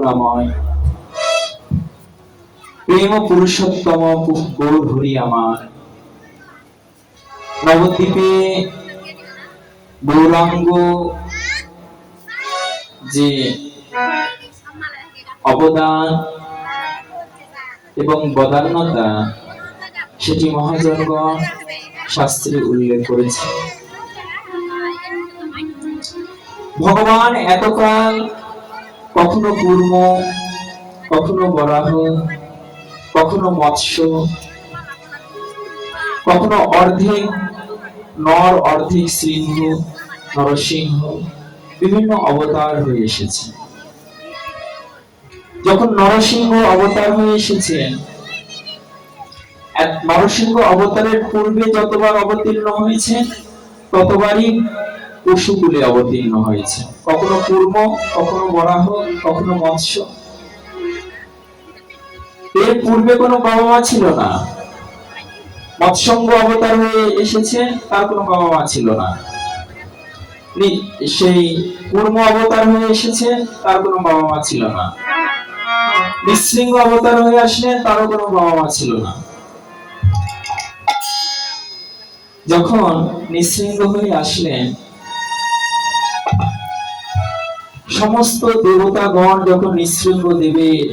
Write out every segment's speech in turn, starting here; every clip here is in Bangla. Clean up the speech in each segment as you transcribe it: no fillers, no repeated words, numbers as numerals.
করুণাময় প্রেম পুরুষোত্তম গৌর হরি আমার। নবদ্বীপে গৌরাঙ্গ যে অবদান এবং বদান্যতা সেটি মহাজনগণ শাস্ত্রে উল্লেখ করেছে। ভগবান এতকাল কখনো কূর্ম, কখনো বরাহ, কখনো মৎস্য, কখনো অর্ধেক নর অর্ধেক সিংহ নরসিংহ বিভিন্ন অবতার হয়ে এসেছে। যখন নরসিংহ অবতার হয়ে এসেছেন, নরসিংহ অবতারের পূর্বে যতবার অবতীর্ণ হয়েছে ততবারই পশুকুলে অবতীর্ণ হয়েছে, কখনো কূর্ম, কখনো বরাহ, কখনো মৎস্য। এর পূর্বে কোনো বাবা মা ছিল না। মৎস্যঙ্গ অবতার হয়ে এসেছে, তার কোনো বাবা মা ছিল না। সেই কূর্ম অবতার হয়ে এসেছে, তার কোনো বাবা মা ছিল না। নৃসিংহ অবতার হয়ে আসলেন, তারও কোনো বাবা মা ছিল না। যখন নৃসিংহ হয়ে আসলেন, সমস্ত দেবতাগণ যখন নৃসিংহ দেবের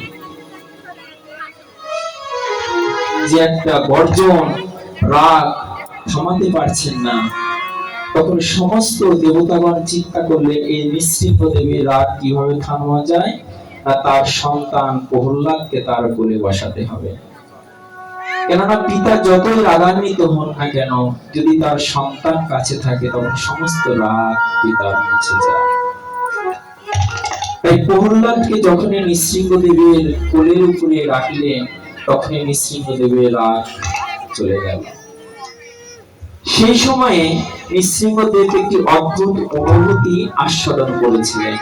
যে একটা গর্জন রাগ থামাতে পারছেন না, তখন সমস্ত দেবতাগণ চিন্তা করলেন এই নৃসিংহ দেবের রাগ কিভাবে থামানো যায়, আর তার সন্তান প্রহ্লাদকে তার কোলে বসাতে হবে। কেননা পিতা যতই রাগান্বিত হন না কেন, যদি তার সন্তান কাছে থাকে তখন সমস্ত রাগ পিতার মুছে যায়। তাই প্রহ্লাদকে যখনই নৃসিংহ দেবের কোলের উপরে রাখলেন, তখনই নৃসিংহ দেবের রাগ চলে গেল। সেই সময়ে নৃসিংহ দেব একটি অদ্ভুত অনুভূতি আস্বাদন করেছিলেন,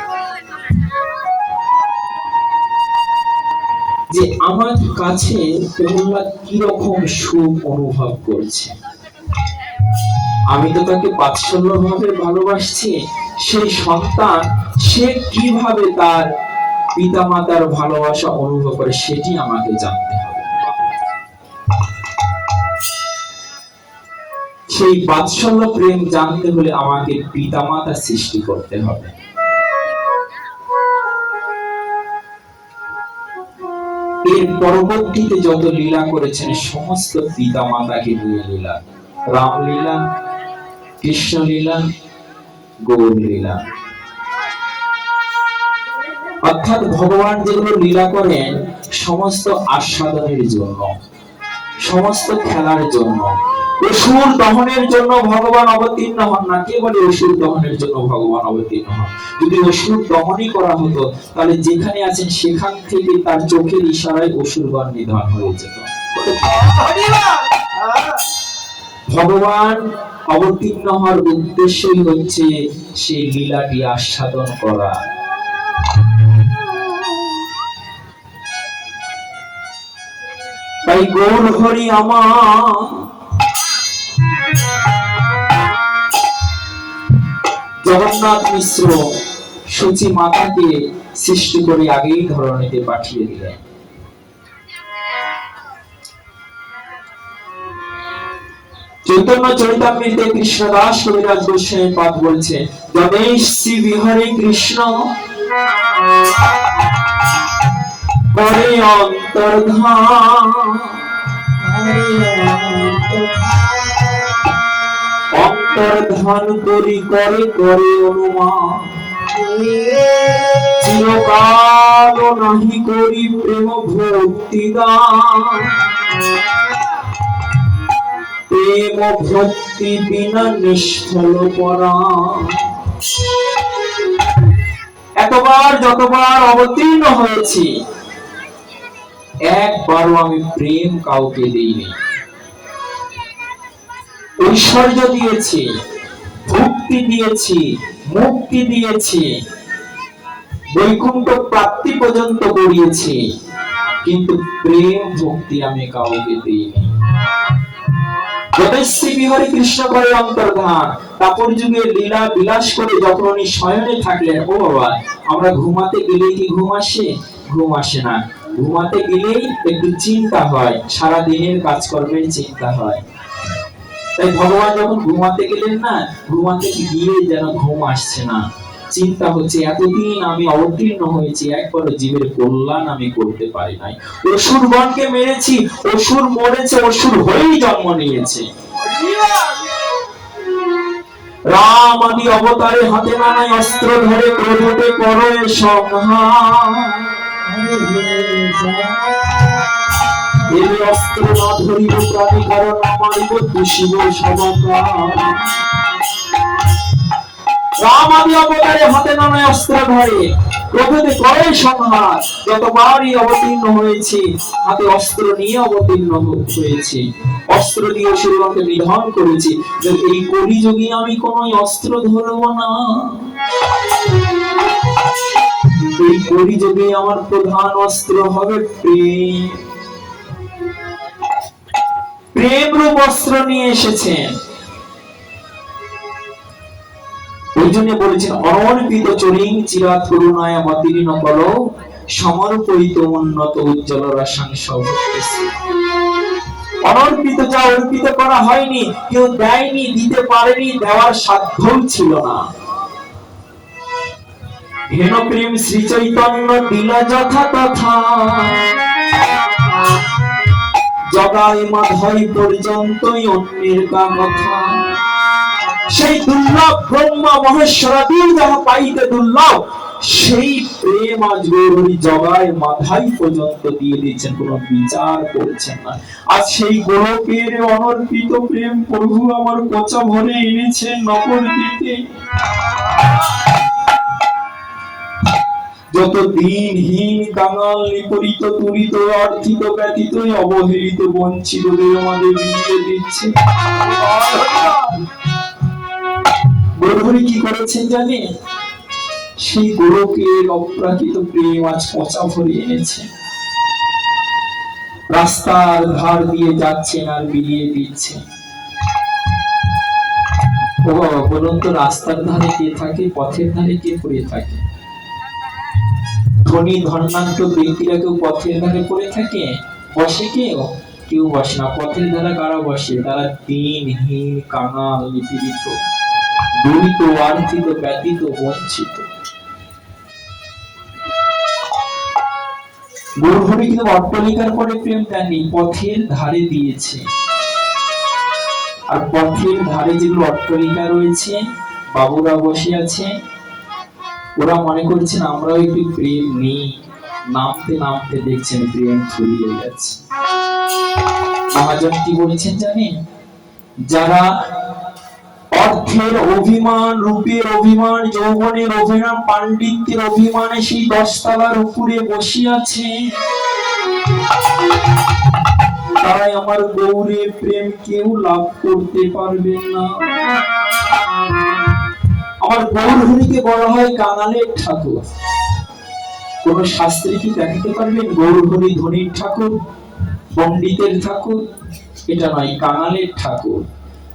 যে আমার কাছে প্রহ্লাদ কিরকম সুখ অনুভব করছে। আমি তো তাকে বাৎসল্য ভাবে ভালোবাসছি, সেই সন্তান সে কিভাবে তার পিতা মাতার ভালোবাসা অনুভব করে সেটি আমাকে জানতে হবে। সেই বাৎসল্য প্রেম জানতে হলে আমাকে পিতা মাতা সৃষ্টি করতে হবে। এর পরবর্তীতে যত লীলা করেছেন সমস্ত পিতা মাতাকে নিয়ে লীলা, রামলীলা, কৃষ্ণ লীলা, গৌর লীলা। অর্থাৎ ভগবান যেগুলো লীলা করেন সমস্ত আস্বাদনের জন্য, সমস্ত খেলার জন্য। অসুর দহনের জন্য ভগবান অবতীর্ণ হন না। কে বলে অসুর দহনের জন্য ভগবান অবতীর্ণ হন? যদি অসুর দহনই করা হতো তাহলে যেখানে আছেন সেখান থেকে তার চোখের ইশারায় অসুরগণ নিধন হয়ে যেত। ভগবান অবতীর্ণ হওয়ার উদ্দেশ্যই হচ্ছে সেই লীলাটি আস্বাদন করা। তাই গৌর হরি আমার জগন্নাথ মিশ্র সূচি মাতাকে সৃষ্টি করে আগেই ধরণীতে পাঠিয়ে দিলেন। চৈতন্য চরিতামৃতে কৃষ্ণদাস কবিরাজ গোস্বামী পাদ বলছে, যদেশ শ্রী বিহারী কৃষ্ণ করে অন্তর্ধান, অন্তর্ধান করি করে করে অনুমান, চিরকাল নাহি করি প্রেম ভক্তি দান, প্রেম ভক্তি বিনা নিষ্ফল পরাণ। এতবার যতবার অবতীর্ণ হয়েছি একবারও আমি প্রেম কাউকে দিইনি। ঐশ্বর্য দিয়েছি, ভক্তি দিয়েছি, মুক্তি দিয়েছি, বৈকুণ্ঠ প্রাপ্তি পর্যন্ত করিয়েছি, কিন্তু প্রেম ভক্তি আমি কাউকে দিইনি। যতশ্রী বিহারী কৃষ্ণ করে অন্তর্ধান, তারপর যুগে লীলা বিলাস করে যখন উনি শয়নে থাকলেন, ও বাবা আমরা ঘুমাতে গেলে কি ঘুম আসে? ঘুম আসে না। ঘুমাতে গেলেই একটু চিন্তা হয়, সারা দিনের কাজকর্মের চিন্তা হয়। তাই ভগবান যখন ঘুমাতে গেলেন না, ঘুমাতে গিয়ে যেন ঘুম আসছে না, চিন্তা হচ্ছে এতদিন আমি অবতীর্ণ হয়েছি, একবারও জীবের কল্যাণ আমি করতে পারি নাই। অসুরগণকে মেরেছি, অসুর মরেছে, অসুর হয়েই জন্ম নিয়েছে। রাম আদি অবতারে হাতে নানায় অস্ত্র ধরে ক্রোধতে করো এ সংহার। এই অস্ত্র না ধরিব প্রাণী কারণ আমারিব দুষিব সবাকার। রাম আদি অবতারে হাতে নানায় অস্ত্র ধরে ক্রোধতে করো এ সংহার। যতবারই অবতীর্ণ হয়েছি, হাতে অস্ত্র নিয়ে অবতীর্ণ হয়েছি, অস্ত্র দিয়ে অসুরগণকে নিধন করেছি। এই কলিযুগে আমি কোন অস্ত্র ধরব না। এই কলিযুগে আমার প্রধান অস্ত্র হবে প্রেম। প্রেম রূপ অস্ত্র নিয়ে এসেছেন। ওই জন্য বলেছেন অনর্পিত চরিং চিরাত করুণায় অতীর্ণ করো সমর্পিত উন্নত উজ্জ্বল রসাং সবস্তি। অনর্পিত যা অর্পিত করা হয়নি, কেউ দেয়নি, দিতে পারেনি, দেওয়ার সাধ্যও ছিল না। হেন প্রেম শ্রী চৈতন্য দিলা যথা তথা, জগায় মাধয় পর্যন্তই অন্যের কথা। সেই দুর্লভ ব্রহ্মা মহেশ্বরাদি যাহা পাইতে দুর্লভ, সেই প্রেম আজ গৌরী জগায় মাধাই পর্যন্ত দিয়ে দিচ্ছেন, কোন বিচার করছেন না। আজ সেই গোলকের অনর্পিত প্রেম প্রভু আমার কোচা ভরে এনেছেন নবদ্বীপে। যত দিনহীন কাঙাল নিপরিত তুলিত অর্থিত ব্যতীত অবহেলিত বঞ্চিতদের আমাদের বিলিয়ে দিচ্ছে। গৌরহরি কি করেছেন জানে? সেই গোলকের অপ্রাকৃত প্রেম আজ পচা ভরে এনেছে, রাস্তার ধার দিয়ে যাচ্ছেন আর বিলিয়ে দিচ্ছে। ও বলুন তো, রাস্তার ধারে কে থাকে, পথের ধারে কে পড়ে থাকে? ধনী ধর্মান্ত ব্যক্তিরা কেউ পথের ধারে পড়ে থাকে? বসে কেউ? কেউ বসে না। পথের ধারে কারা বসে? তারা দিনহীন কাঙাল নিপীড়িত দুরিত আর্থিত ব্যতীত বঞ্চিত। গৌরহরি কিন্তু অট্টালিকার পরে প্রেম দেননি, পথের ধারে দিয়েছে। আর পথের ধারে যেগুলো অট্টালিকা রয়েছে, বাবুরা বসে আছে, ওরা মনে করছেন আমরাও একটু প্রেম নেই, নামতে নামতে দেখছেন প্রেম ছড়িয়ে গেছে। মহাজন কি বলেছেন জানেন? যারা অর্থের অভিমান, রূপের অভিমান, যৌবনের অভিমান, পাণ্ডিত্যের অভিমানে সেই 10 তলার উপরে বসে আছে, তারাই আমার গৌরের প্রেম কেউ লাভ করতে পারবেন না। আমার গৌরহরিকে বলা হয় কাঙালের ঠাকুর। কোন শাস্ত্রে কি দেখাতে পারবেন গৌরহরি ধনীর ঠাকুর, পণ্ডিতের ঠাকুর? এটা নয়, কাঙালের ঠাকুর।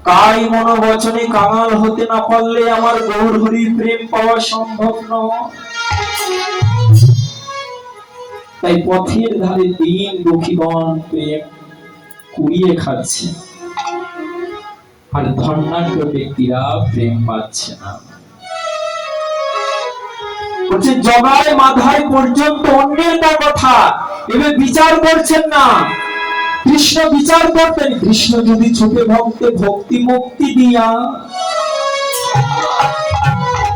কায় মনোবচনে কাঙাল হতে না পারলে আমার গৌরহরি প্রেম পাওয়া সম্ভব নয়। তাই পথের ধারে দিন দুঃখীগণ প্রেম কুড়িয়ে খাচ্ছে, আর ধর্ণাঢ্য ব্যক্তিরা প্রেম পাচ্ছে না। বলছে জগায় মাধায় পর্যন্ত অন্যের কথা, এবার বিচার করছেন না। কৃষ্ণ বিচার করতেন, কৃষ্ণ যদি ছুটে ভক্তে ভক্তি মুক্তি দিয়া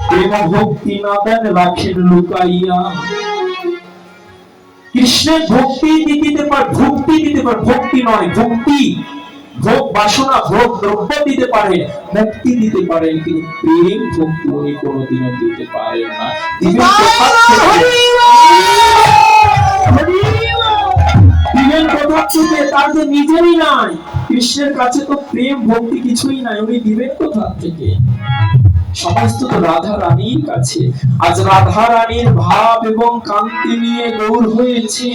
প্রেম ভক্তি না দেন রাখেন লুকাইয়া। কৃষ্ণের ভক্তি দিতে পারে, ভক্তি দিতে পারে, ভক্তি নয় ভক্তি, ভোগ বাসনা, ভোগ দ্রব্য দিতে পারে, মুক্তি দিতে পারেন, কিন্তু প্রেম ভক্তি উনি কোনোদিনও দিতে পারেন না। দিবেন কোথা থেকে? তার যে নিজেরই নাই। কৃষ্ণের কাছে তো প্রেম ভক্তি কিছুই নাই, উনি দিবেন কোথা থেকে? সমস্ত তো রাধা রানীর কাছে। আজ রাধা রানীর ভাব এবং কান্তি নিয়ে গৌর হয়েছে,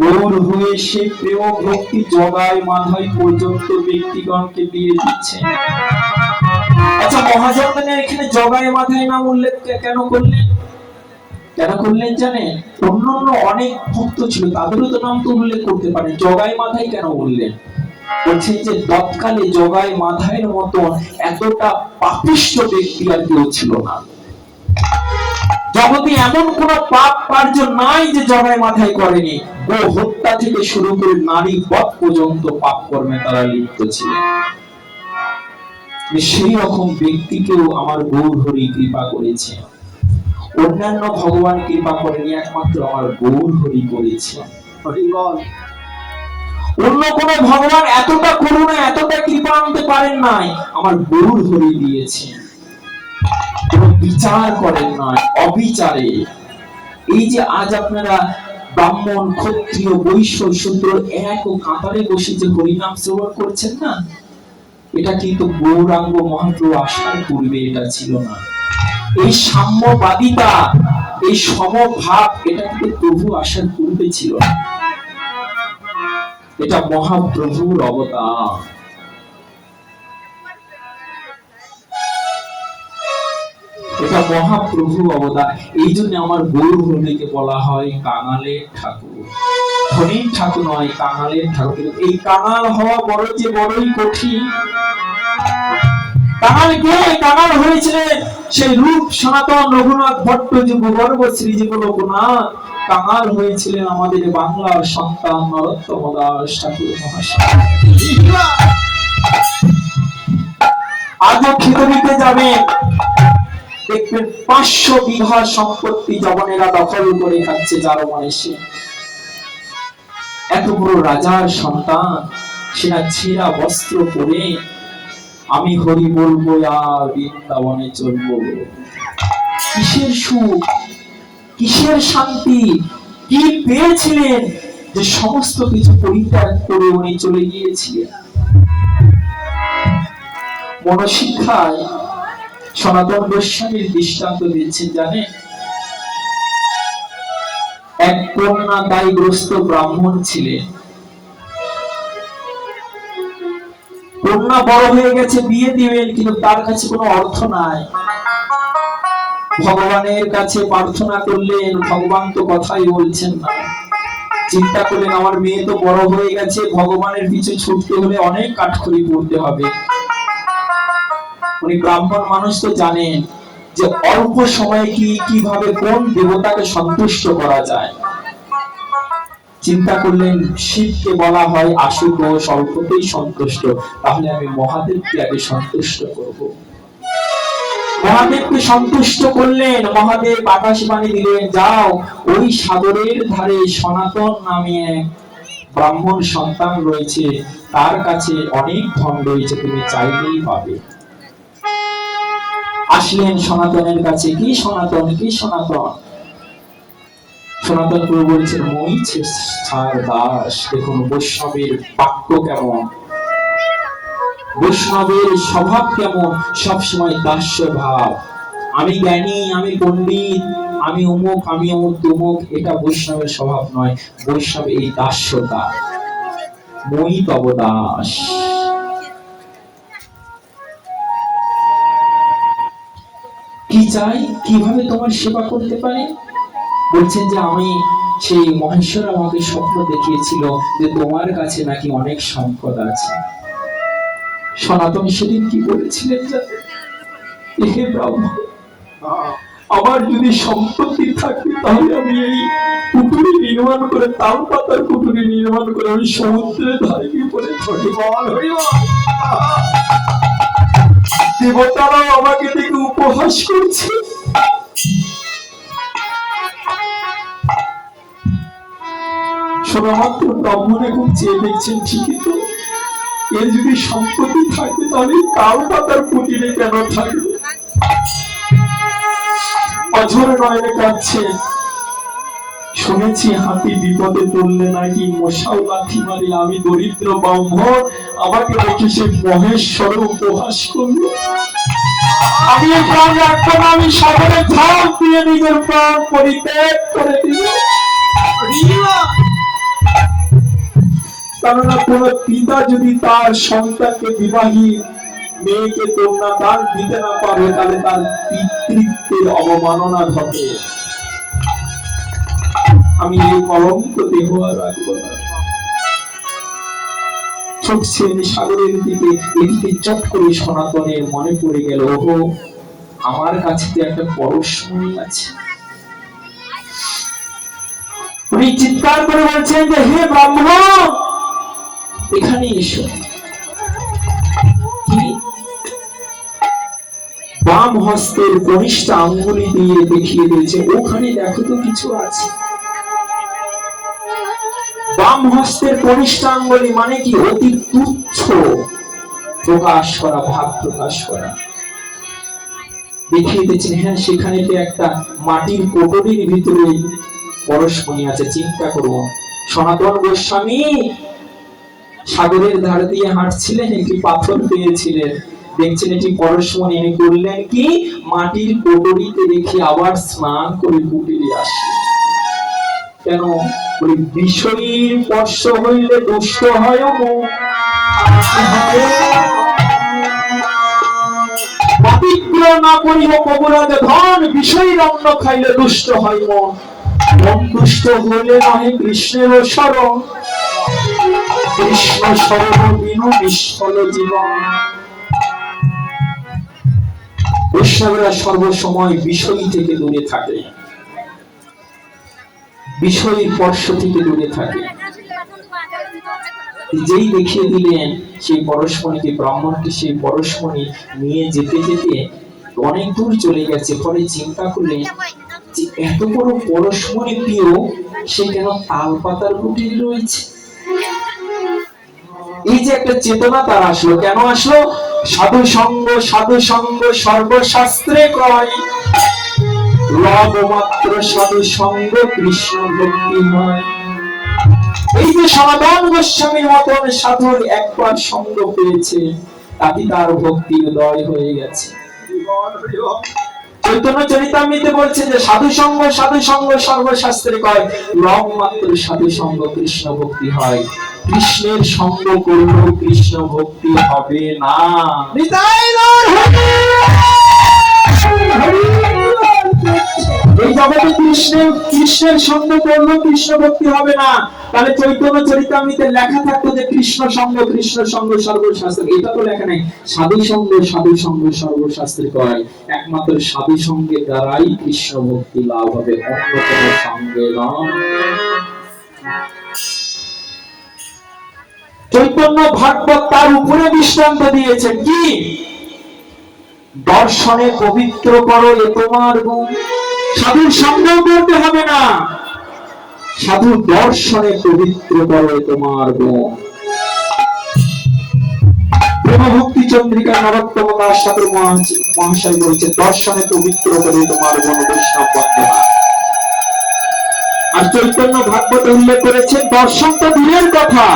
গৌর হয়ে সে প্রেম ভক্তি জগায় মাধায় পর্যন্ত ব্যক্তিগণকে দিয়ে দিচ্ছে। আচ্ছা, মহাজনের এখানে জগায় মাধায় নাম উল্লেখ কেন করলেন? কেন করলেন জানেন? অন্যান্য অনেক ভক্ত ছিল, তাদেরও তো নাম তো উল্লেখ করতে পারেন, জগাই মাথায় কেন বললেন? বলছেন যে তৎকালে জগাই মাথায়ের মতো এতটা পাপিষ্ঠ ব্যক্তি আর কেউ ছিল না। জগতে এমন কোন পাপ কার্য নাই যে জগাই মাথায় করেনি। গো হত্যা থেকে শুরু করে নারী বধ পর্যন্ত পাপ কর্মে তারা লিপ্ত ছিলেন। সেই রকম ব্যক্তিকেও আমার গৌর হরি কৃপা করেছে। অন্যান্য ভগবান কৃপা করেনি, একমাত্র আমার গৌর হরি করেছে। অন্য কোন ভগবান এতটা করুণা এতটা কৃপা আনতে পারেন নাই, আমার গৌর হরি দিয়েছে। কোন বিচার করেন নাই, অবিচারে। এই যে আজ আপনারা ব্রাহ্মণ ক্ষত্রিয় বৈশ্য শূদ্র এক ও কাতারে বসে যে হরিনাম শ্রবণ করছেন না, এটা কিন্তু গৌরাঙ্গ মহাপ্রভু আসার পূর্বে এটা ছিল না। এই সাম্যবাদিতা, এই সমভাব, এটা কিন্তু প্রভু আসার পূর্বে ছিল না। এটা মহাপ্রভুর অবতার। এটা মহাপ্রভুর অবতার। এই জন্য আমার গৌর হরিকে বলা হয় কাঙালের ঠাকুর। ধনীর ঠাকুর নয়, কাঙালের ঠাকুর। এই কাঙাল হওয়া বড় যে বড়ই কঠিন। কাঙাল কে? কাঙাল হয়েছিলেন সেই রূপ সনাতন রঘুনাথ ভট্ট যুগগর্ভ শ্রীজীব লোকনাথ। কাঙাল হয়েছিলেন আমাদের বাংলার সন্তান নরোত্তম দাস ঠাকুর মহাশয়। আজও খেতে দিতে যাবে, দেখবেন 500 বিঘা সম্পত্তি জবনেরা দখল করে খাচ্ছে যার মনেশে। এত বড় রাজার সন্তান, সেটা ছেঁড়া বস্ত্র পরে আমি হরি বলবো আর বৃন্দাবনে চলবো। কিসের সুখ, কিসের শান্তি, কি পেয়েছিলেন যে সমস্ত কিছু পরিত্যাগ করে উনি চলে গিয়েছিলেন? মনশিক্ষায় সনাতন গোস্বামীর দৃষ্টান্ত দিচ্ছেন জানেন? এক কন্যা দায়গ্রস্ত ব্রাহ্মণ ছিলেন। কন্যা বড় হয়ে গেছে, বিয়ে দিবেন, কিন্তু তার কাছে কোনো অর্থ নাই। ভগবানের কাছে প্রার্থনা করলেন, ভগবান তো কথাই বলছেন না। চিন্তা করলেন আমার মেয়ে তো বড় হয়ে গেছে, ভগবানের পিছু ছুটতে হলে অনেক কাঠখড়ি পড়তে হবে। উনি ব্রাহ্মণ মানুষ, তো জানেন যে অল্প সময়ে কিভাবে কোন দেবতাকে সন্তুষ্ট করা যায়। চিন্তা করলেন শিবকে বলা হয় আশুতোষ, অল্পতেই সন্তুষ্ট, তাহলে আমি মহাদেবকে আগে সন্তুষ্ট করব। মহাদেবকে সন্তুষ্ট করলেন। মহাদেব আকাশবাণী দিলেন, যাও ওই সাগরের ধারে সনাতন নামে এক ব্রাহ্মণ সন্তান রয়েছে, তার কাছে অনেক ধন রয়েছে, তুমি চাইলেই পাবে। আসলেন সনাতনের কাছে। কি সনাতন, কি সনাতন? সনাতন প্রভু বলছেন, মই ছাড় দাস। দেখুন বৈষ্ণবের বাক্য কেমন, বৈষ্ণবের স্বভাব কেমন, সবসময় দাস্য ভাব। আমি জ্ঞানী, আমি পণ্ডিত, আমি অমুক, আমি অমুক তমুক, এটা বৈষ্ণবের স্বভাব নয়। বৈষ্ণব এই দাস্যতা, মই তব দাস। কি চাই, কিভাবে তোমার সেবা করতে পারি? বলছেন যে আমি সেই মহেশ্বর আমাকে স্বপ্ন দেখিয়েছিল যে তোমার কাছে নাকি অনেক সম্পদ আছে। সনাতন সেদিন কি বলেছিলেন জানেন? হে ব্রাহ্মণ, আমার যদি সম্পত্তি থাকে তাহলে আমি এই কুটুরি নির্মাণ করে, তাল পাতার কুটুরি নির্মাণ করে আমি সমুদ্রের ধারে গিয়ে পড়ে ধরি। দেবতারাও আমাকে দেখে উপহাস করছে। শোনামাত্র ব্রাহ্মণে খুব চেয়ে দেখছেন, ঠিকই তো, এর যদি সম্পত্তি থাকে তাহলে তাল পাতার কুটিরে কেন থাকবে? অঝরে নয়নে কাঁদছে। শুনেছি হাতি বিপদে পড়লে নাকি মশাও লাথি মারে। আমি দরিদ্র ব্রাহ্মণ, আমাকে দেখে সে মহেশ্বর উপহাস করলো। আমি প্রাণ রাখবো না, আমি সাগরে ঝাঁপ দিয়ে নিজের প্রাণ পরিত্যাগ করে দিল। কেননা কোন পিতা যদি তার সন্তানকে বিবাহী মেয়েকে কন্যা দান দিতে না পারে, তাহলে তার পিতৃত্বের অবমাননা ঘটে। আমি এই কলঙ্ক দেহ আর রাখবো না। ছুটছেন সাগরের দিকে, এদিকে চট করে সনাতনের মনে পড়ে গেল, ওহো আমার কাছে তো একটা পরশমণি আছে। উনি চিৎকার করে বলছেন যে হে ব্রাহ্মণ এখানে এসো। বাম হস্তের কনিষ্ঠ আঙ্গুলি দিয়ে দেখিয়ে দিয়েছে, ওখানে দেখো তো কিছু আছে। বাম হস্তের কনিষ্ঠ আঙ্গুলি মানে কি? অতি তুচ্ছ প্রকাশ করা, ভাব প্রকাশ করা। দেখিয়ে দিয়েছেন হ্যাঁ সেখানে একটা মাটির কোটরির ভিতরে পরশমণি আছে। চিন্তা করবো, সনাতন গোস্বামী সাগরের ধার দিয়ে হাঁটছিলেন, একটি পাথর পেয়েছিলেন, দেখছেন এটি পরশমণি, আমি করলেন কি মাটির কোটরিতে রেখে আবার স্নান করে কুটিরে আসলেন। কেন? ওই বিষয়ীর স্পর্শ হইলে দুষ্ট হয় না করিব কবরাজ ধন, বিষয়ীর অন্ন খাইলে দুষ্ট হয় মন। মন দুষ্ট হলে নহে কৃষ্ণের শরণ, কৃষ্ণ শরণ বিনু নিষ্ফল জীবন। বৈষ্ণবরা সর্বসময় বিষয় থেকে দূরে থাকে, বিষয়ের স্পর্শ থেকে দূরে থাকে। যেই দেখিয়ে দিলেন সেই পরশমণিকে, ব্রাহ্মণকে সেই পরশমণি নিয়ে যেতে যেতে অনেক দূর চলে গেছে। পরে চিন্তা করলেন যে এত বড় পরশমণি প্রিয়, সে কেন তাল পাতার কুটিরে রয়েছে। এই যে একটা চেতনা তার আসলো, কেন আসলো? সাধু সঙ্গ, সাধু সঙ্গ সর্বশাস্ত্রে কয়, লবমাত্র সাধু সঙ্গ কৃষ্ণ ভক্তি হয়। এই যে সনাতন গোস্বামীর মতন সাধুর একবার সঙ্গ পেয়েছে, তাতে তার ভক্তি উদয় হয়ে গেছে। চৈতন্য চরিতামৃতে বলছে যে সাধু সঙ্গ সর্বশাস্ত্রে কয়, লবমাত্র সাধু সঙ্গ কৃষ্ণ ভক্তি হয়। কৃষ্ণের সঙ্গ করলেও কৃষ্ণ ভক্তি হবে না। এই জগতে কৃষ্ণের সঙ্গ করলেও কৃষ্ণ ভক্তি হবে না। তাহলে চৈতন্য চরিতামৃতে লেখা থাকতো যে কৃষ্ণ সঙ্গ সর্বশাস্ত্রে, এটা তো লেখা নেই। সাধু সঙ্গ সর্বশাস্ত্রে কয়, একমাত্র সাধু সঙ্গের দ্বারাই কৃষ্ণ ভক্তি লাভ হবে, অন্য কোন সঙ্গে নয়। চৈতন্য ভাগবত তার উপরে দৃষ্টান্ত দিয়েছে কি? দর্শনে পবিত্র করো এ তোমার গুণ। সাধুর সঙ্গেও করতে হবে না, সাধু দর্শনে পবিত্র করো তোমার গুণ। প্রেমভক্তি চন্দ্রিকা নরোত্তম দাস ঠাকুর মহাশয় বলছেন, দর্শনে পবিত্র করে তোমার গুণ বৈষ্ণব বন্দনা। আর চৈতন্য ভাগবত উল্লেখ করেছে দর্শন তো দূরের কথা,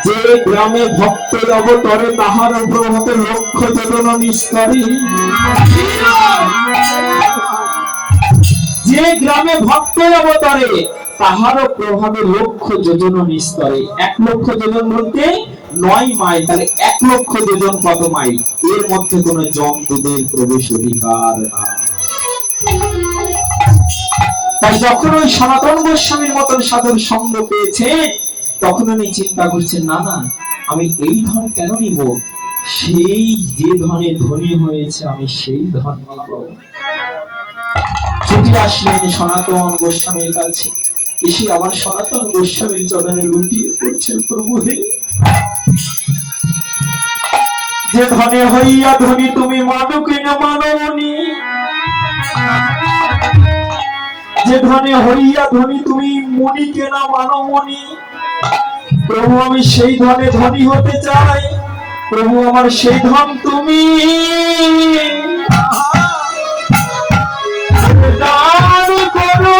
যে গ্রামে ভক্ত অবতরে তাহার প্রভাতে লক্ষ্য যোজন নিস্তরে। যে গ্রামে ভক্ত অবতরে তাহারও প্রভাবে লক্ষ্য যোজন নিস্তরে। 1 লক্ষ যোজন বলতে 9 মাইল, তাহলে 1 লক্ষ যোজন কত মাইল? এর মধ্যে কোন জন্তুদের প্রবেশ অধিকার না। তাই যখন ওই সনাতন গোস্বামীর মতন সাধুর সঙ্গ পেয়েছে, তখন উনি চিন্তা করছেন না না আমি এই ধন কেন নিব, সেই যে ধনে ধনী হয়েছে আমি সেই ধন নিব। ছুটি আসলেন সনাতন গোস্বামীর কাছে, এসে আমার সনাতন গোস্বামীর চরণে লুটিয়ে পড়ছেন, প্রভু হে, যে ধনে হইয়া ধনী তুমি মানো কিনা মানবনি, যে ধনে হইয়া ধনী তুমি মনি কেনা মানবনি। প্রভু আমি সেই ধনে ধনী হতে চাই, প্রভু আমার সেই ধন তুমি দান করো।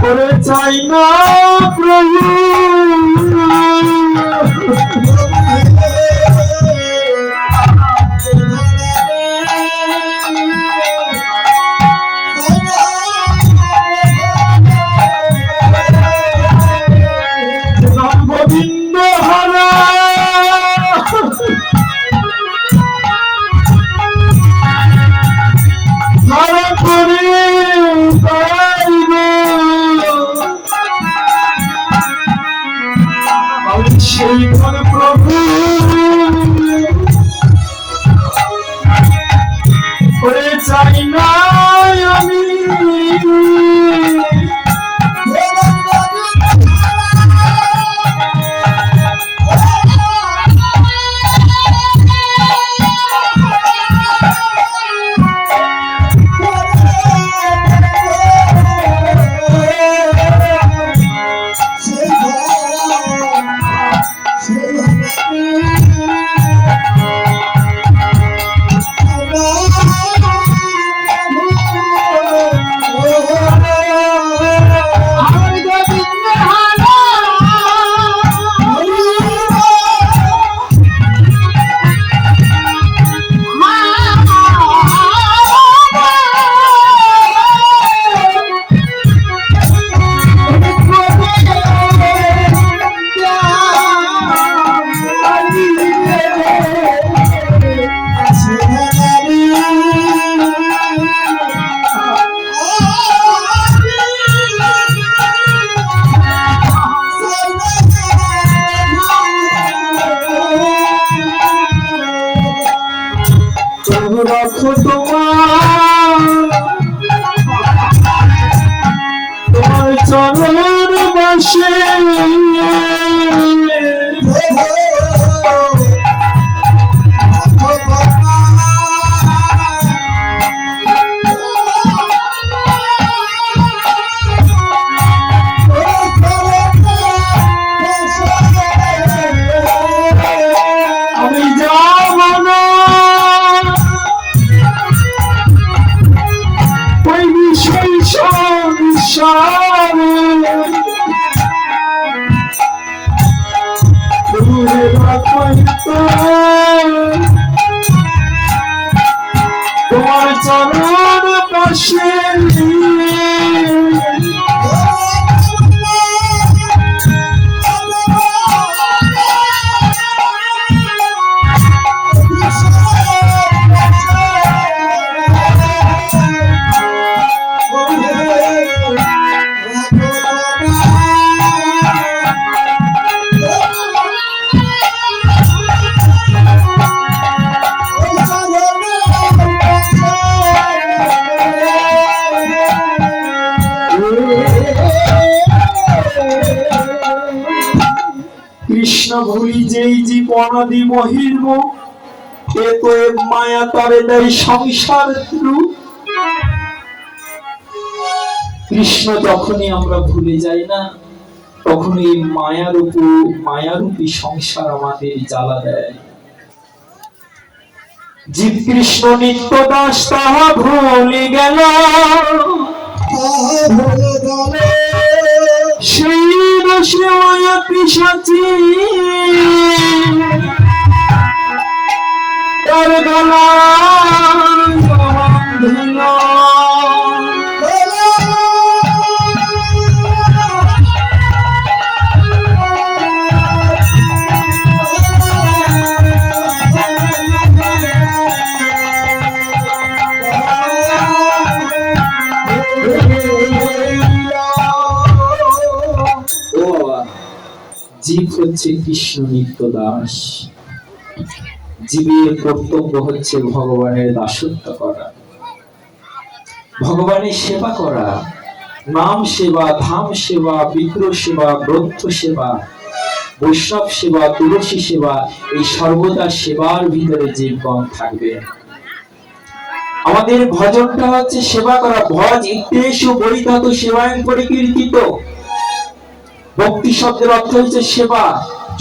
করে চাই না প্রভু গোবিন্দ হরা সেই প্রভু করে চাই না আমি রাখো তোমার চরণ বসে আমি যাব না ওই বিষয় সংসারে দূরে রাখো তোমার চরণ পাশে কৃষ্ণ ভুলি যেই জীবনাদি মহির্ম এ তো মায়া তরে দেয় সংসার রূপ। কৃষ্ণ যখনই আমরা ভুলে যাই না তখন এই মায়ারূপী সংসার আমাদের জ্বালা দেয়। জীব কৃষ্ণ নিত্য দাস তাহা ভুলে গেল সেই দোষে মায়া পিশাচী তার জীব হচ্ছে কৃষ্ণ নিত্য দাস। জীবের কর্তব্য হচ্ছে ভগবানের দাসত্ব করা, ভগবানের সেবা করা, নাম সেবা, ধাম সেবা, বিগ্রহ সেবা, গ্রন্থ সেবা, বৈষ্ণব সেবা, তুলসী সেবা, এই সর্বদা সেবার ভিতরে জীবগণ থাকবে। আমাদের ভজনটা হচ্ছে সেবা করা। ভজ ইত্যেষু পরিতত সেবায়ং পরিকীর্তিত। ভক্তি শব্দের অর্থ হচ্ছে সেবা,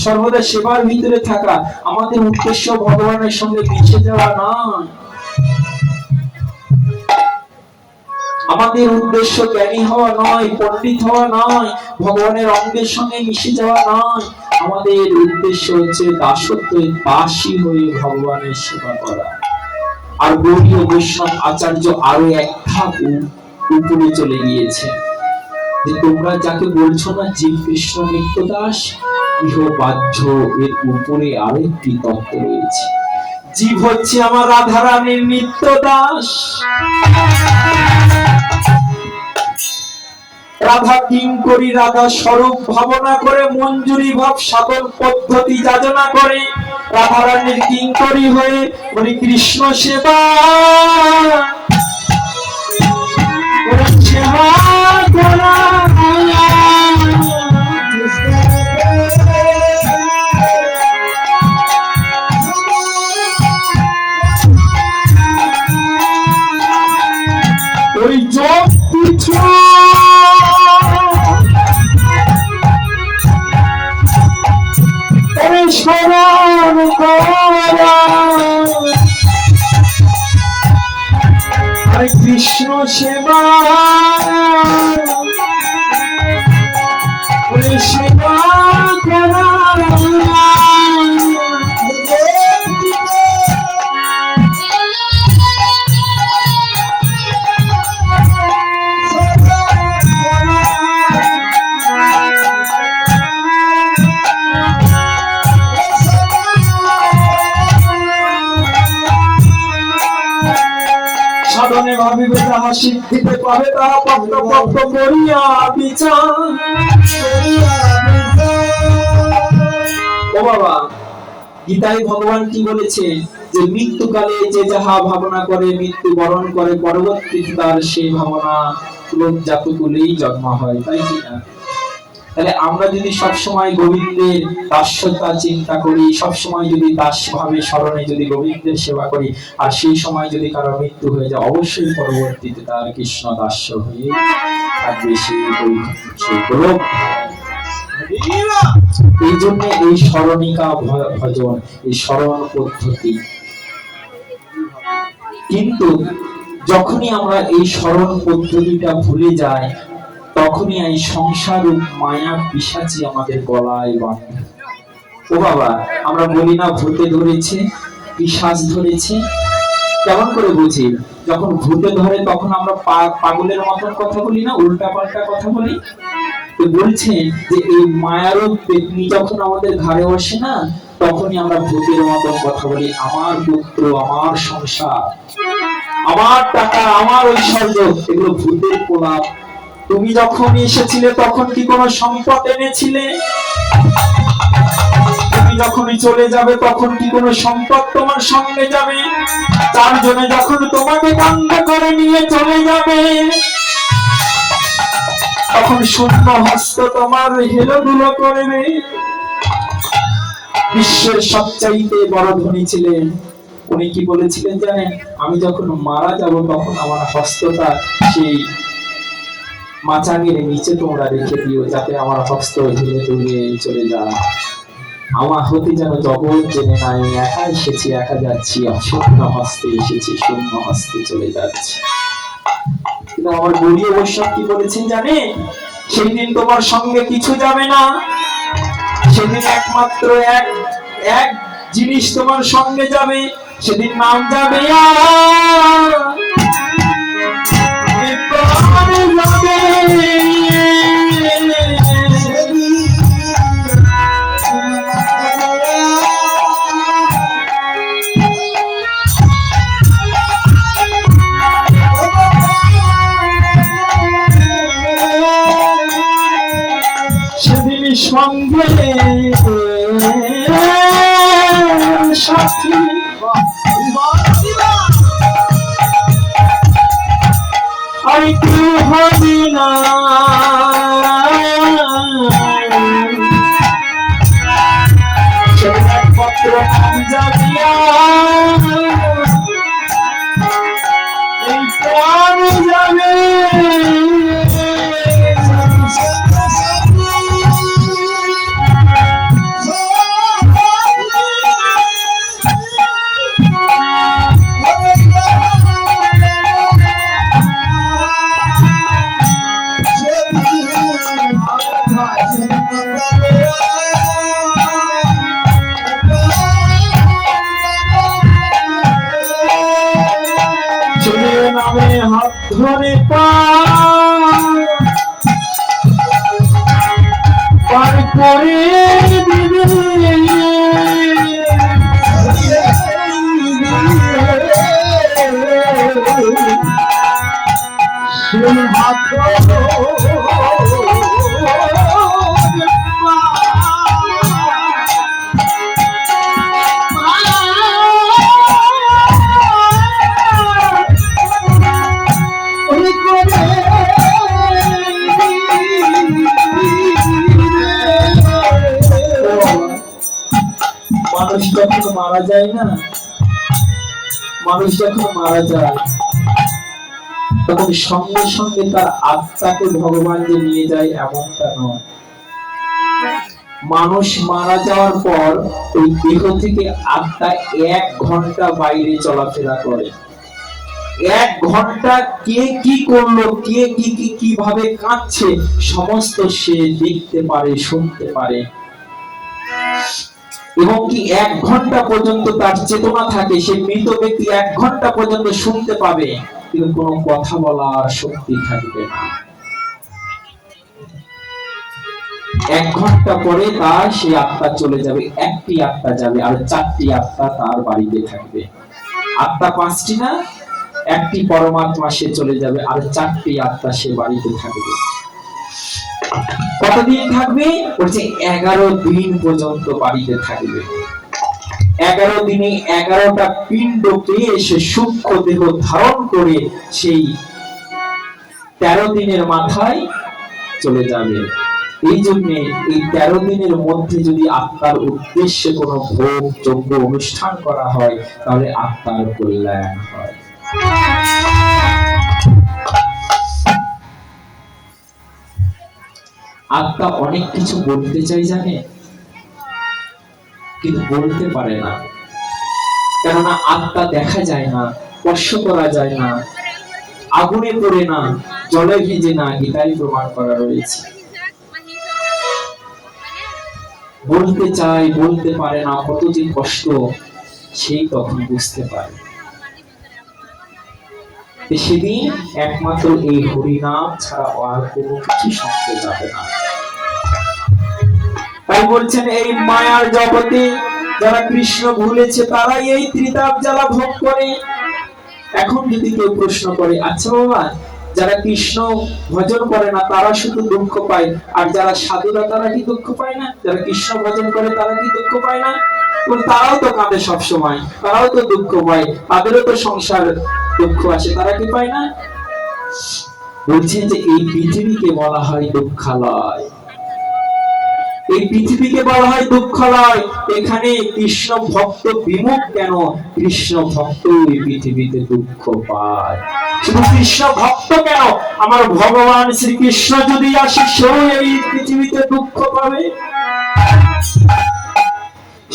সর্বদা সেবার ভিতরে থাকা। আমাদের উদ্দেশ্য ভগবানের সঙ্গে মিশে যাওয়া নয়, আমাদের উদ্দেশ্য জ্ঞানী হওয়া নয়, পণ্ডিত হওয়া নয়, ভগবানের অঙ্গের সঙ্গে মিশে যাওয়া নয়। আমাদের উদ্দেশ্য হচ্ছে দাসত্ব, দাসী হয়ে ভগবানের সেবা করা। আর গৌড়ীয় বৈষ্ণব আচার্য আরো এক ধাপ উপরে চলে গিয়েছে, যে তোমরা যাকে বলছো না জীব কৃষ্ণ নিত্য দাস, ইহ বাহ্য, এর উপরে আরেকটি তত্ত্ব রয়েছে। জীব হচ্ছে আমার রাধারানীর নিত্য দাস। রাধা কিঙ্করী, রাধা স্বরূপ ভাবনা করে মঞ্জুরি ভাব সাধন পদ্ধতি যাচনা করে রাধারানীর কিঙ্করী হয়ে বলি কৃষ্ণ সেবা করা। ওই যোগ কিছু স্মরণ করা, কৃষ্ণ সেবা সেবা করা। সাধনে ভাবিবে তাহা সিদ্ধিতে পাবে, তাহা পক্ত পক্ত করিয়া বিচার। ও বাবা, গীতায় ভগবান কি বলেছে, যে মৃত্যুকালে যে যাহা ভাবনা করে মৃত্যু বরণ করে, পরবর্তীতে তার সেই ভাবনা লোক জাতকুলেই জন্ম হয়, তাই কি না? তাহলে আমরা যদি সবসময় গোবিন্দের দাস্যতা চিন্তা করি, সবসময় যদি দাস ভাবে স্মরণে যদি গোবিন্দের সেবা করি, আর সেই সময় যদি কারো মৃত্যু হয়ে যায়, অবশ্যই পরবর্তীতে তার কৃষ্ণ দাস্য হয়ে থাকবে সেই গোলক। এই জন্য এই স্মরণিকা ভজন, এই স্মরণ পদ্ধতি। কিন্তু যখনই আমরা এই স্মরণ পদ্ধতিটা ভুলে যাই, তখনই এই সংসার মায়া পিশাচি আমাদের গলায় বাঁধে। ও বাবা, আমরা বলি না ভূতে ধরেছে, পিশাচ ধরেছে। কেমন করে বুঝি? যখন ভূতে ধরে তখন আমরা পাগলের মতন কথা বলি না, উল্টা পাল্টা কথা বলি। তো বলছেন যে এই মায়ারূপ পেতনি যখন আমাদের ঘাড়ে বসে না, তখনই আমরা ভূতের মতন কথা বলি। আমার পুত্র, আমার সংসার, আমার টাকা, আমার ঐশ্বর্য, এগুলো ভূতের প্রলাপ। তুমি যখন এসেছিলে তখন কি কোনো সম্পদ এনেছিলে? তুমি যখনই চলে যাবে তখন কি কোনো সম্পদ তোমার সঙ্গে যাবে? চারজনে যখন তোমাকে কান্না করে নিয়ে চলে যাবে, তখন শূন্য হস্ত তোমার হেলোদুলো করবে। বিশ্বের সবচাইতে বড় ধনী ছিলেন, উনি কি বলেছিলেন জানেন? আমি যখন মারা যাব তখন আমার হস্তটা সেই মাচাঙের নিচে তোমরা রেখে দিও, যাতে আমার হস্ত হেলে দুলে চলে যায়। আমার হতে যেন জগৎ জেনে না আমি একা এসেছি, একা যাচ্ছি, শূন্য হস্তে এসেছি, শূন্য হস্তে চলে যাচ্ছি। কিন্তু আমার গৌড়ীয় বৈষ্ণব কি বলেছেন জানে? সেই দিন তোমার সঙ্গে কিছু যাবে না, সেদিন একমাত্র এক জিনিস তোমার সঙ্গে যাবে, সেদিন নাম যাবে সেদিন সঙ্গে সাথী আর কেউ হবে না সেদিন একমাত্র নাম জানিয়া এই প্রাণ যাবে নামে হাত ধরে পার করে দিবে সে হাত মানুষ যখন মারা যায় না, মানুষ যখন মারা যায় তখন সঙ্গে সঙ্গে তার আত্মাকে ভগবান যে নিয়ে যায় এমনটা নয়। মানুষ মারা যাওয়ার পর ওই দেহ থেকে আত্মা 1 ঘন্টা বাইরে চলাফেরা করে। 1 ঘন্টা কে কি করলো, কে কিভাবে কাঁদছে সমস্ত সে দেখতে পারে, শুনতে পারে, এবং কি 1 ঘন্টা পর্যন্ত তার চেতনা থাকে। সে মৃত ব্যক্তি 1 ঘন্টা পর্যন্ত শুনতে পাবে, কিন্তু কোনো কথা বলার শক্তি থাকবে না। 1 ঘন্টা পরে তার সেই আত্মা চলে যাবে, একটি আত্মা যাবে আর 4টি আত্মা তার বাড়িতে থাকবে। আত্মা 5টি না, একটি পরমাত্মা সে চলে যাবে আর 4টি আত্মা সে বাড়িতে থাকবে। কতদিন থাকবে? বলছে 11 দিন পর্যন্ত বাড়িতে থাকবে। 11 দিনে 11টা পিণ্ড পেয়ে সে সূক্ষ্ম দেহ ধারণ করে সেই 13 দিনের মাথায় চলে যাবে। এই জন্য এই 13 দিনের মধ্যে যদি আত্মার উদ্দেশ্যে কোনো ভোগ যজ্ঞ অনুষ্ঠান করা হয় তাহলে আত্মার কল্যাণ হয়। আত্মা অনেক কিছু বলতে চাই জানে, কিন্তু বলতে পারে না, কেননা আত্মা দেখা যায় না, স্পর্শ করা যায় না, আগুনে পড়ে না, জলে ভিজে না, গীতায় প্রমাণ করা রয়েছে। বলতে চাই, বলতে পারে না, কত যে কষ্ট সেই তখন বুঝতে পারে। সেদিন একমাত্র এই হরিনাম ছাড়া আর কোনো কিছু শুনতে যাবে না। তাই বলছেন এই মায়ার জগতে যারা কৃষ্ণ ভুলেছে তারাই এই ত্রিতাপ জ্বালা ভোগ করে। এখন যদি কেউ প্রশ্ন করে, আচ্ছা বাবা, যারা কৃষ্ণ ভজন করে না তারা শুধু দুঃখ পায়, আর যারা সাধুরা তারা কি দুঃখ পায় না? যারা কৃষ্ণ ভজন করে তারা কি দুঃখ পায় না? তারাও তো কাঁদে সব সময়, তারাও তো দুঃখ পায়, তাদেরও তো সংসার দুঃখ আসে, তারা কি পায় না? বলছেন যে এই পৃথিবীকে বলা হয় দুঃখালয়। এই পৃথিবীকে বলা হয় দুঃখালয়। এখানে কৃষ্ণ ভক্ত বিমুখ কেন? কৃষ্ণ ভক্ত এই পৃথিবীতে দুঃখ পায়। শুধু কৃষ্ণ ভক্ত কেন, আমার ভগবান শ্রীকৃষ্ণ যদি আসে সেও এই পৃথিবীতে দুঃখ পাবে,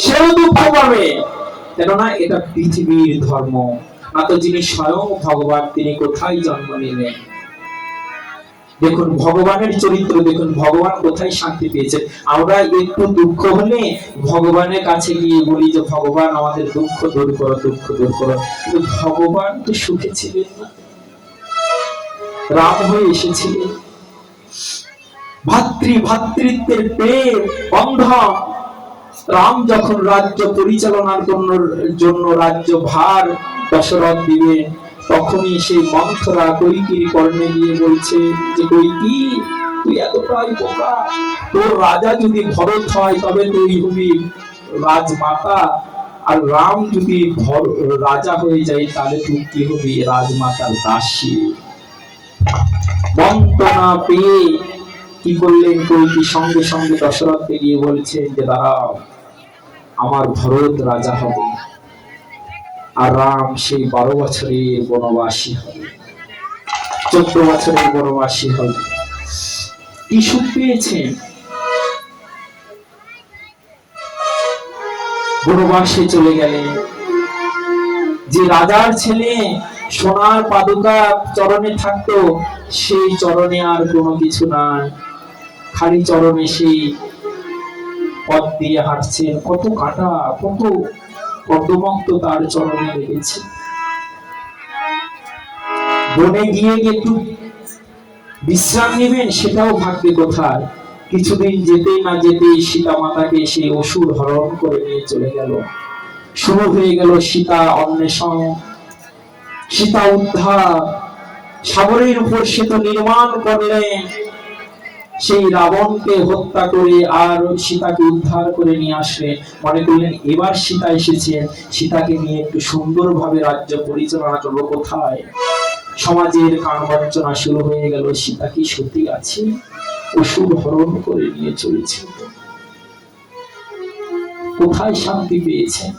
সেও দুঃখ পাবে। কেননা এটা পৃথিবীর ধর্ম। না তো যিনি স্বয়ং ভগবান তিনি কোথায় জন্ম নিলেন? দেখুন ভগবানের চরিত্র, দেখুন ভগবান কোথায় শান্তি পেয়েছে। আমরা একটু দুঃখ হলে ভগবানের কাছে গিয়ে বলি যে ভগবান আমাদের দুঃখ দূর করো, দুঃখ দূর করো, কিন্তু ভগবান তো সুখে ছিলেন না, রাম হয়ে এসেছিলেন। ভাতৃত্বের প্রেম বন্ধন। রাম যখন রাজ্য পরিচালনার জন্য রাজ্য ভার দশরথ দিবেন, তখনই সেই মন্থরা কৈকির কর্ণে গিয়ে বলছে যে কৈকি, তুই এতটাই বোকা, তোর রাজা যদি ভরত হয় তবে তুই হবি রাজমাতা, আর রাম যদি রাজা হয়ে যায় তাহলে তুই কি হবি রাজমাতার দাসী। মন্ত্রণা পেয়ে কি করলেন কৈকি, সঙ্গে সঙ্গে দশরথকে গিয়ে বলছেন যে দাঁড়াও, আমার ভরত রাজা হবে আর রাম সেই 12 বছরের বনবাসী হবে, 14 বছরের বনবাসী হবে। কি সুখ পেয়েছেন। বনবাসে চলে গেলেন। যে রাজার ছেলে সোনার পাদুকা চরণে থাকতো, সেই চরণে আর কোনো কিছু নাই, খালি চরণে সেই পথ দিয়ে হাঁটছেন। কত কাটা, কত কর্দমাক্ত তার চরণে লেগেছে। বনে গিয়ে একটু বিশ্রাম নেবেন, সেটাও ভাগ্যে কোথায়। কিছুদিন যেতেই না যেতেই সীতা মাতাকে সেই অসুর হরণ করে নিয়ে চলে গেল। শুরু হয়ে গেল সীতা অন্বেষণ, সীতা উদ্ধার। সাগরের উপর সেতু নির্মাণ করলেন, সেই রাবণকে হত্যা করে আর সীতাকে উদ্ধার করে নিয়ে আসলেন। মনে করলেন এবার সীতা এসেছেন, সীতাকে নিয়ে একটু সুন্দরভাবে রাজ্য পরিচালনা করবো। কোথায়, সমাজের কান বঞ্চনা শুরু হয়ে গেল। সীতা কি সত্যি আছে? অসুর হরণ করে নিয়ে চলেছে। কোথায় শান্তি পেয়েছেন?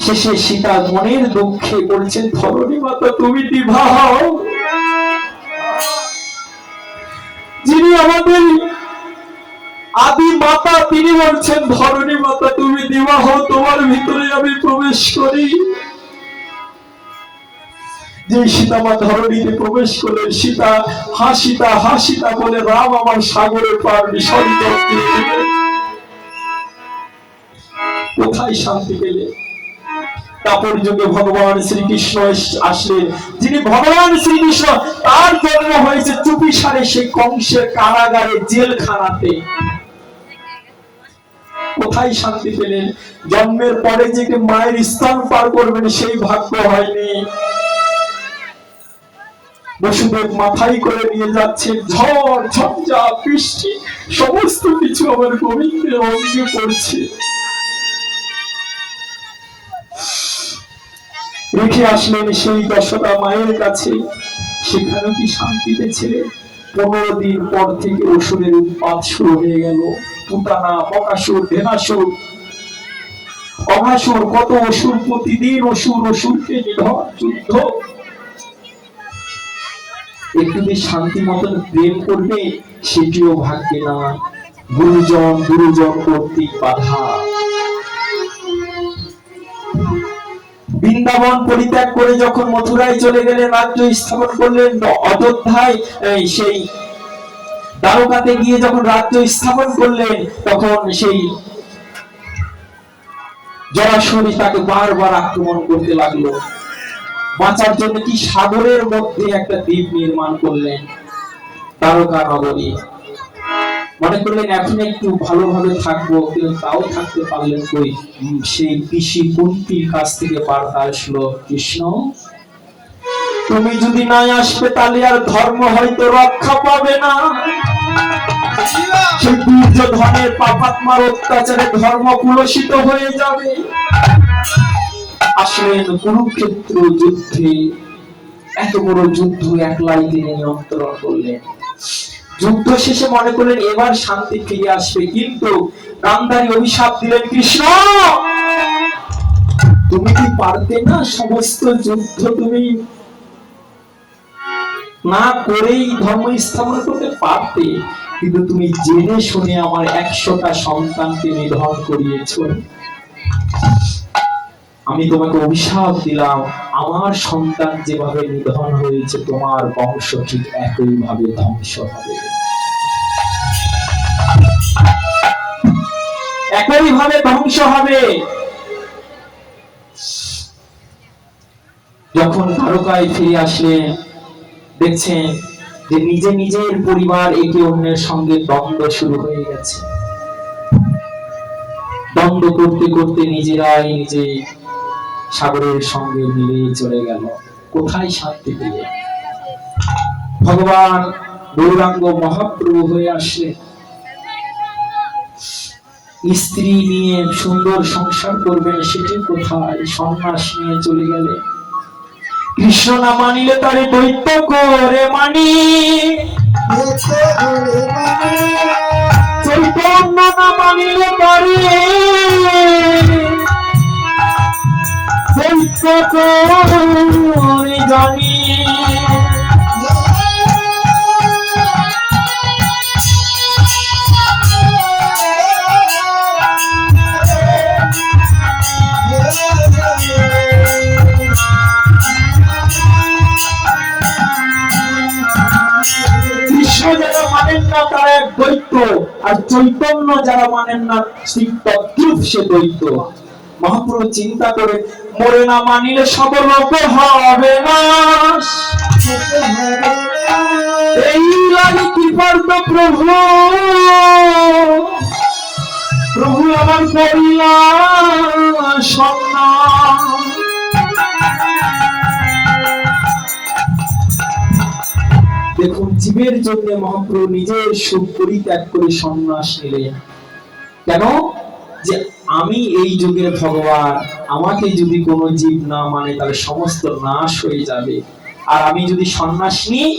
শেষে সীতা মনের দুঃখে বলছেন, ধরণী মাতা তুমি দিভা হও, যিনি আমাদের আদি মাতা তিনি বলছেন ধরণী মাতা তুমি দিভা হও, তোমার ভিতরে আমি প্রবেশ করি। যে সীতা মা ধরণীতে প্রবেশ করলেন, সীতা হাসিতা হাসিতা বলে রাম আমার সাগরের পার বিসর্জন দিয়ে দিলেন। কোথায় শান্তি পেলে? তারপর যুগে ভগবান শ্রীকৃষ্ণ আসলেন, যিনি ভগবান শ্রীকৃষ্ণ, তার জন্ম হয়েছে চুপিসারে সেই কংসের কারাগারে, জেলখানাতে। কোথায় শান্তি পেলেন? জন্মের পরে যে মায়ের স্তন পার করবেন সেই ভাগ্য হয়নি। বসুদেব মাথায় করে নিয়ে যাচ্ছে, ঝড় ঝঞ্ঝা বৃষ্টি সমস্ত কিছু আমার গোবিন্দের অঙ্গে পড়ছে। রেখে আসলেন সেই যশোদা মায়ের কাছে, সেখানে কি শান্তি পেয়েছিলেন? 15 দিন পর থেকে অসুরের উৎপাত শুরু হয়ে গেল। পুতানা, বকাসুর, ধেনাসুর, অঘাসুর, কত অসুর, প্রতিদিন অসুরকে নিধন যুদ্ধ। একটু যে শান্তি মতন প্রেম করবে সেটিও ভাগ্যে না, গুরুজন কর্তৃক বাধা। বৃন্দাবন পরিত্যাগ করে যখন মথুরায় চলে গেলেন, রাজ্য স্থাপন করলেন, অযোধ্যায় সেই দ্বারকাতে গিয়ে যখন রাজ্য স্থাপন করলেন, তখন সেই জরাসুর তাকে বারবার আক্রমণ করতে লাগলো। বাঁচার জন্য কি সাগরের মধ্যে একটা দ্বীপ নির্মাণ করলেন, দ্বারকা নগরী। মনে করলেন এখন একটু ভালোভাবে থাকবো, কিন্তু তাও থাকতে পারলেন কই। সেই পিসি কুন্তির কাছ থেকে বার্তা আসলো, কৃষ্ণ তুমি যদি না আসবে তাহলে আর ধর্ম হয়তো রক্ষা পাবে না। সেই দুর্যোধনের পাপাত্মার অত্যাচারে ধর্ম কুলসিত হয়ে যাবে। আসলেন কুরুক্ষেত্র যুদ্ধে, এত বড় যুদ্ধ একলাই তিনি নিয়ন্ত্রণ করলেন। যুদ্ধ শেষে মনে করলেন এবার শান্তি ফিরে আসবে, কিন্তু গান্ধারী অভিশাপ দিলেন, কৃষ্ণ তুমি কি পারতে না সমস্ত যুদ্ধ তুমি না করেই ধর্ম স্থাপন করতে পারতে, কিন্তু তুমি জেনে শুনে আমার 100টা সন্তানকে নিধন করিয়েছ। আমি তোমাকে অভিশাপ দিলাম, আমার সন্তান যেভাবে নিধন হয়েছে তোমার বংশ ঠিক একইভাবে ধ্বংস হবে, একইভাবে ধ্বংস হবে। যখন দ্বারকায় ফিরে আসলেন, দেখছেন যে নিজে নিজের পরিবার একে অন্যের সঙ্গে দ্বন্দ্ব শুরু হয়ে গেছে। দ্বন্দ্ব করতে করতে নিজেরাই নিজে সাগরের সঙ্গে মিলে চলে গেল। কোথায় শান্তি পেলে? ভগবান গৌরাঙ্গ মহাপ্রভু হয়ে আসলে, স্ত্রী নিয়ে সুন্দর সংসার করবেন, সেটি কোথায়? সন্ন্যাস নিয়ে চলে গেলে। কৃষ্ণ না মানিলে তারে দৈত্য করে মানি, চৈতন্য না মানিলে তারে দৈত্য করে জানি। যারা মানেন না তারা এক দৈত্য, আর চৈতন্য যারা মানেন না তদ্রূপ সে দৈত্য। মহাপ্রভু চিন্তা করে, মরে না মানিলে সব লোক হবে না, এই লাগে কি পারত প্রভু, প্রভু আমার করিলা সন্ন্যাস। দেখুন, জীবের জন্য মহাপ্রভু নিজের সুখ পরিত্যাগ করে সন্ন্যাস নিলেন। কেন? যে আমি এই যুগের ভগবান, আমাকে যদি কোনো জীব না মানে তাহলে সমস্ত নাশ হয়ে যাবে। আর আমি যদি সন্ন্যাস নিই,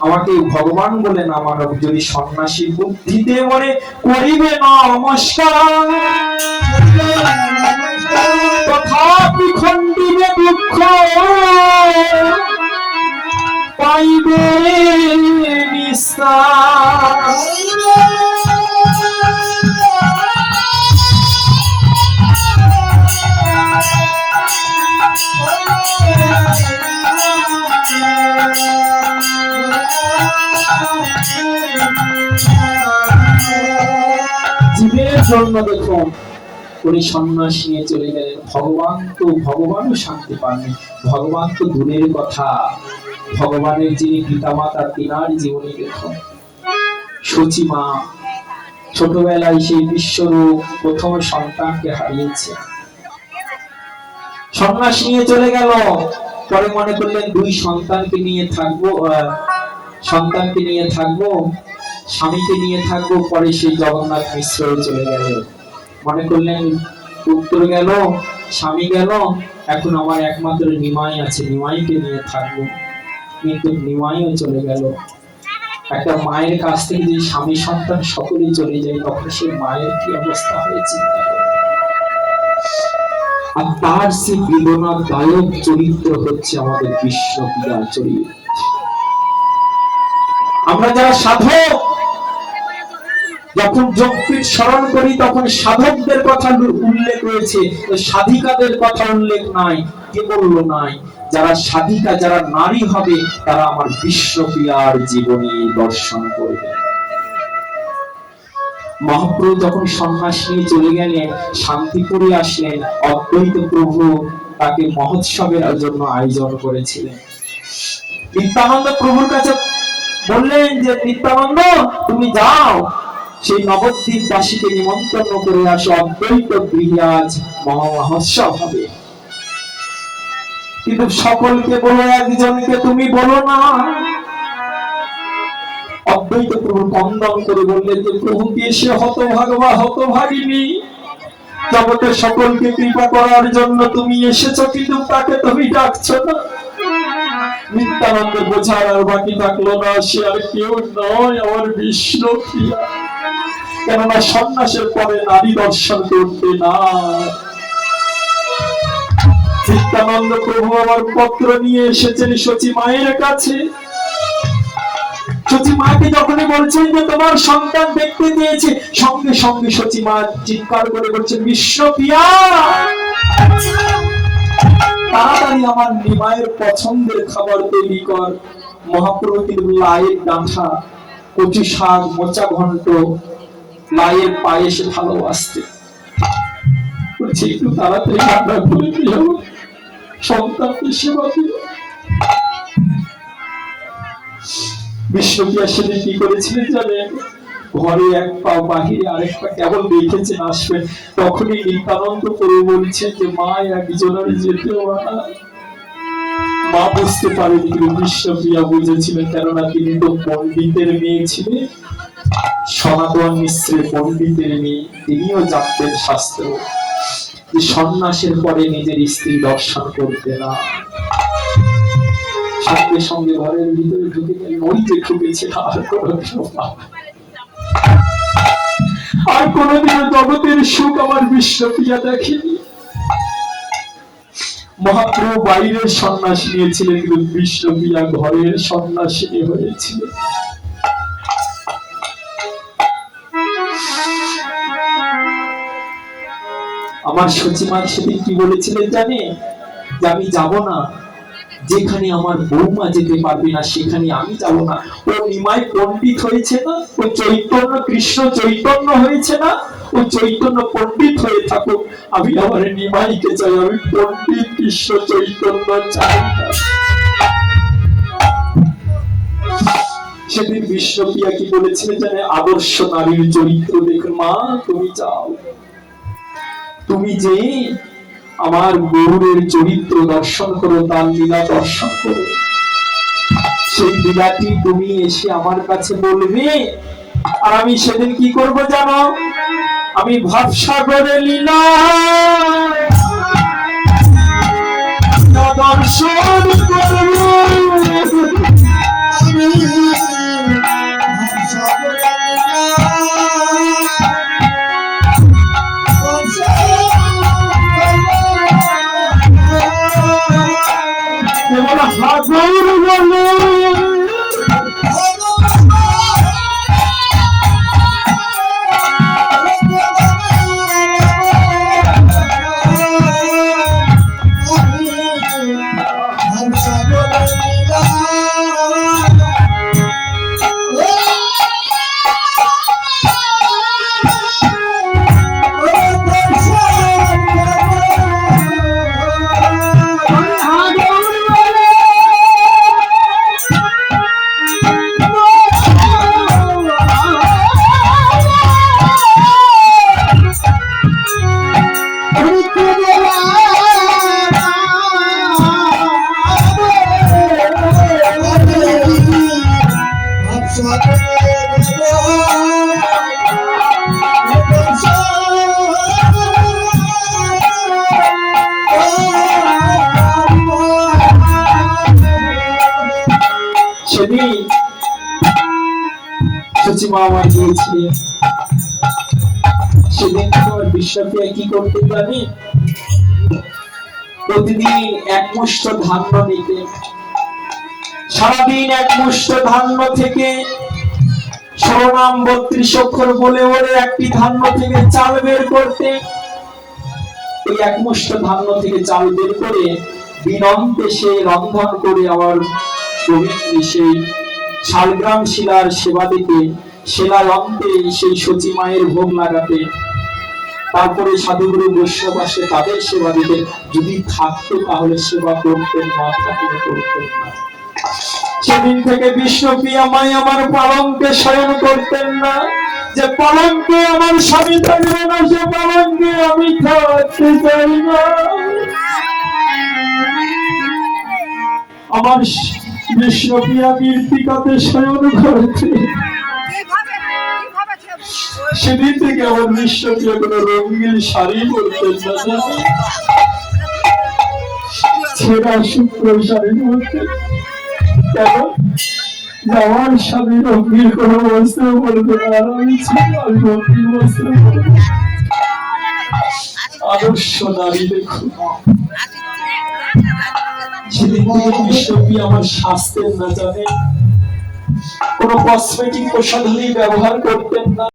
আমাকে ভগবান বলে না মানব, যদি সন্ন্যাসী বুদ্ধিতে মনে করিবে না নমস্কার, তথাপি খণ্ডিবে দুঃখ পাইবে নিস্তার। জীবের জন্য দেখুন উনি সন্ন্যাস নিয়ে চলে গেলেন। ভগবানও শান্তি পাননি। ভগবান তো দূরের কথা, ভগবানের যিনি পিতামাতা তিনার জীবনী দেখুন। সচিমা ছোটবেলায় সেই বিশ্বরূপ প্রথম সন্তানকে হারিয়েছে, সন্ন্যাস নিয়ে চলে গেল। পরে মনে করলেন দুই সন্তানকে নিয়ে থাকবো, স্বামীকে নিয়ে থাকবো। পরে সেই জগন্নাথ মিশ্র চলে গেল। মনে করলেন পুত্র গেল, স্বামী গেল, এখন আমার একমাত্র নিমাই আছে, নিমাইকে নিয়ে থাকবো। কিন্তু নিমাইও চলে গেল। একটা মায়ের কাছ থেকে যদি স্বামী সন্তান সকলেই চলে যায়, তখন সেই মায়ের কি অবস্থা হয়েছে? আর তার সেই বেদনাদায়ক চরিত্র হচ্ছে আমাদের বিষ্ণুপ্রিয়ার চরিত্র। আমরা যারা সাধক, যখন যোগপীঠ স্মরণ করি তখন সাধকদের কথা উল্লেখ রয়েছে, সাধিকাদের কথা উল্লেখ নাই। কে বললো নাই? যারা সাধিকা, যারা নারী হবে, তারা আমার বিষ্ণুপ্রিয়ার জীবনী দর্শন করবে। মহাপ্রভু যখন সন্ন্যাস নিয়ে চলে গেলেন, শান্তিপুরে আসলেন, অদ্বৈত প্রভু তাকে মহোৎসবের জন্য আয়োজন করেছিলেন। নিত্যানন্দ প্রভুর কাছে বললেন যে, নিত্যানন্দ তুমি যাও, সেই নবদ্বীপ বাসীকে নিমন্ত্রণ করে আসো, অদ্বৈত গৃহে আজ মহোৎসব হবে। কিন্তু সকলকে বলো, একজনকে তুমি বলো না। অদ্বৈত প্রভু কন্দন করে বললেন যে, প্রভু কি সে হতভাগা হতভাগিনী, জগতের সকলকে কৃপা করার জন্য তুমি এসেছো, কিন্তু তাকে তুমি ডাকছো না। নিত্যানন্দ বোঝার আর বাকি থাকলো না, সে আর কেউ নয়, আমার বিষ্ণুপ্রিয়া। কেননা সন্ন্যাসের পরে নারী দর্শন করতে না। নিত্যানন্দ প্রভু আমার পত্র নিয়ে এসেছেন সচি মায়ের কাছে। সচি মাকে যখনই বলছেন যে তোমার সন্তান দেখতে দিয়েছে, সঙ্গে সঙ্গে সচি মা চিৎকার করে বলছেন, বিষ্ণুপ্রিয়া আমার নিমায়ের পছন্দের খাবার তৈরি কর। মহাপ্রভু কিন্তু লাইয়ের ডাঁঠা, কচু শাক, মোচা ঘন্ট, লাইয়ের পায়েসে ভালোবাসতে বলছে একটু তাড়াতাড়ি রান্না করে দিও, সন্তানকে সেবা দিও। বিষ্ণুপ্রিয়া সেদিন কি করেছিলেন জানেন? ঘরে এক পা বাহিরে আরেক পা কেবল দেখেছেন আসবেন, তখনই নিত্যানন্দ করে বলছেন যে মা একজনের যেতেও না। মা বুঝতে পারেনি, কিন্তু বিষ্ণুপ্রিয়া বুঝেছিলেন, কেননা তিনি তো পণ্ডিতের মেয়ে ছিলেন, সনাতন মিশ্রের পণ্ডিতের মেয়ে। তিনিও জানতেন শাস্ত্র, যে সন্ন্যাসের পরে নিজের স্ত্রী দর্শন করতে না। সঙ্গে সঙ্গে ঘরের ভিতরে ঢুকে গেলেন, ওই যে ঢুকেছে আর কোনদিন জগতের সুখ আমার বিষ্ণুপ্রিয়া দেখেনি। মহাপ্রভু বাইরের সন্ন্যাস নিয়েছিলেন, কিন্তু বিষ্ণুপ্রিয়া ঘরের সন্ন্যাসিনী হয়েছিলেন। আমার সচিমা সেদিন কি বলেছিলেন জানে? যে আমি যাব না, যেখানে আমার বৌমা যেতে পারবে না সেখানে আমি যাব না। ও নিমাই পণ্ডিত হয়েছে না, ও চৈতন্য কৃষ্ণ চৈতন্য হয়েছে না, ও চৈতন্য পণ্ডিত হয়ে থাকুক, আমি আমার নিমাইকে চাই, আমি পণ্ডিত কৃষ্ণ চৈতন্য চাই না। সেদিন বিষ্ণুপ্রিয়া কি বলেছিলেন জানে? আদর্শ নারীর চরিত্র দেখুন। মা তুমি যাও, তুমি যে আমার গৌরের চরিত্র দর্শন করো, তার লীলা দর্শন করো, সেই লীলাটি তুমি এসে আমার কাছে বলবে। আর আমি সেদিন কি করব জানো? আমি ভবসাগরে লীলা দর্শন করব। সচিমা আমার গিয়েছিলেন, সেদিন তোমার বিষ্ণুপ্রিয়া কি করতে জানি? প্রতিদিন এক মুষ্ঠ ধান্য নিতে, সারাদিন এক মুষ্ঠ ধান্য থেকে সরনাম 32 অক্ষর বলে বলে একটি ধান্য থেকে চাল বের করতে। এই এক মুষ্ঠ ধান্য থেকে চাল বের করে দিনন্তে সে রন্ধন করে আবার সেই শালগ্রাম শিলার সেবা দিতে, শিলার অন্তে সেই সচী মায়ের ভোগ লাগাতে, তারপরে সাধুগুরু বৈষ্ণব আসে তাদের সেবা দিতে। যদি থাকতো তাহলে সেবা করতেন, না থাকলে করতেন না। সেদিন থেকে বিষ্ণুপ্রিয়া মাই আমার পালঙ্কে শয়ন করতেন না, যে পালঙ্কে আমার স্বামী থাকবে না, সে পালঙ্কে আমি থাকতে চাই না। আমার বিষ্ণুপ্রিয়া মৃত্তিকাতে শয়ন করতে। সেদিন থেকে আমার বিষ্ণুপ্রিয়া কোনো রঙিন শাড়ি পরতেন না, ছেঁড়া শুক্র শাড়ি পরতেন। কেন? আমার স্বামী রঙিন কোন বস্ত্র পরবে না, আর আমি রঙিন বস্ত্র পরব। আদর্শ নারী দেখুন। সেদিন থেকে বিষ্ণুপ্রিয়া আমার স্বাস্থ্যের না জানে, কোন কসমেটিক প্রসাধনী ব্যবহার করতেন না।